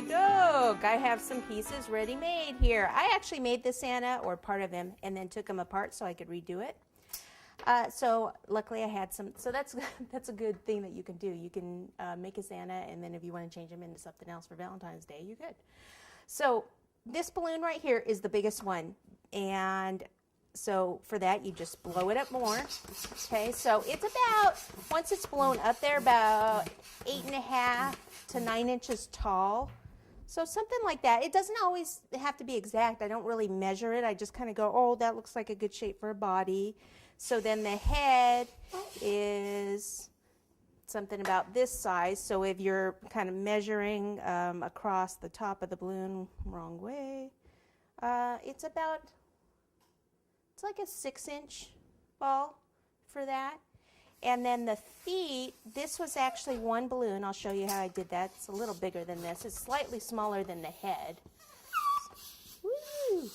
doke. I have some pieces ready made here. I actually made the Santa, or part of him, and then took him apart so I could redo it. So luckily I had some, so that's a good thing that you can do. You can make a Santa, and then if you want to change him into something else for Valentine's Day, you could. So this balloon right here is the biggest one, and so for that you just blow it up more. Okay, so it's about, once it's blown up there, about 8.5 to 9 inches tall. So something like that. It doesn't always have to be exact. I don't really measure it. I just kind of go, oh, that looks like a good shape for a body. So then the head is something about this size. So if you're kind of measuring across the top of the balloon, wrong way, it's like a 6-inch ball for that. And then the feet, this was actually one balloon. I'll show you how I did that. It's a little bigger than this. It's slightly smaller than the head. Woo!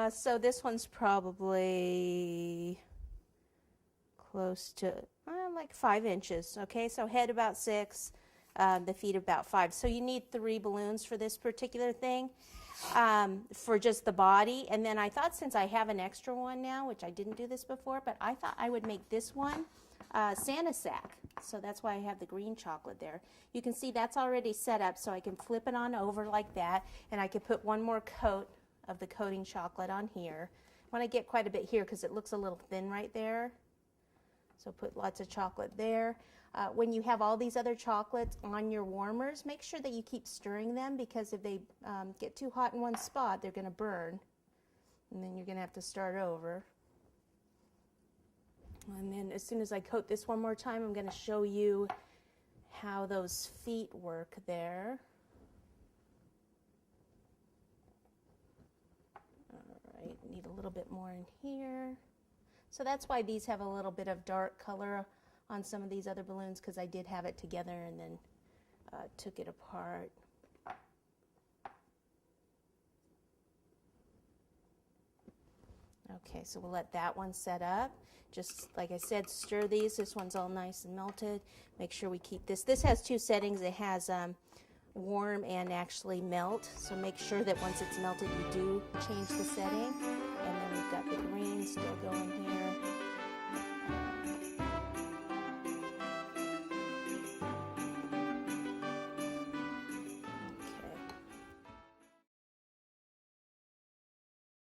So this one's probably close to like 5 inches. Okay, so head about 6, the feet about 5. So you need 3 balloons for this particular thing, for just the body. And then I thought, since I have an extra one now, which I didn't do this before, but I thought I would make this one Santa sack. So that's why I have the green chocolate there. You can see that's already set up, so I can flip it on over like that, and I can put one more coat of the coating chocolate on here. I want to get quite a bit here because it looks a little thin right there. So put lots of chocolate there. When you have all these other chocolates on your warmers, make sure that you keep stirring them, because if they get too hot in one spot, they're going to burn. And then you're going to have to start over. And then as soon as I coat this one more time, I'm going to show you how those feet work there. Need a little bit more in here. So that's why these have a little bit of dark color on some of these other balloons, because I did have it together and then took it apart. Okay, so we'll let that one set up. Just like I said, stir these. This one's all nice and melted. Make sure we keep this. This has 2 settings. It has warm and actually melt, so make sure that once it's melted you do change the setting. And then we've got the green still going here.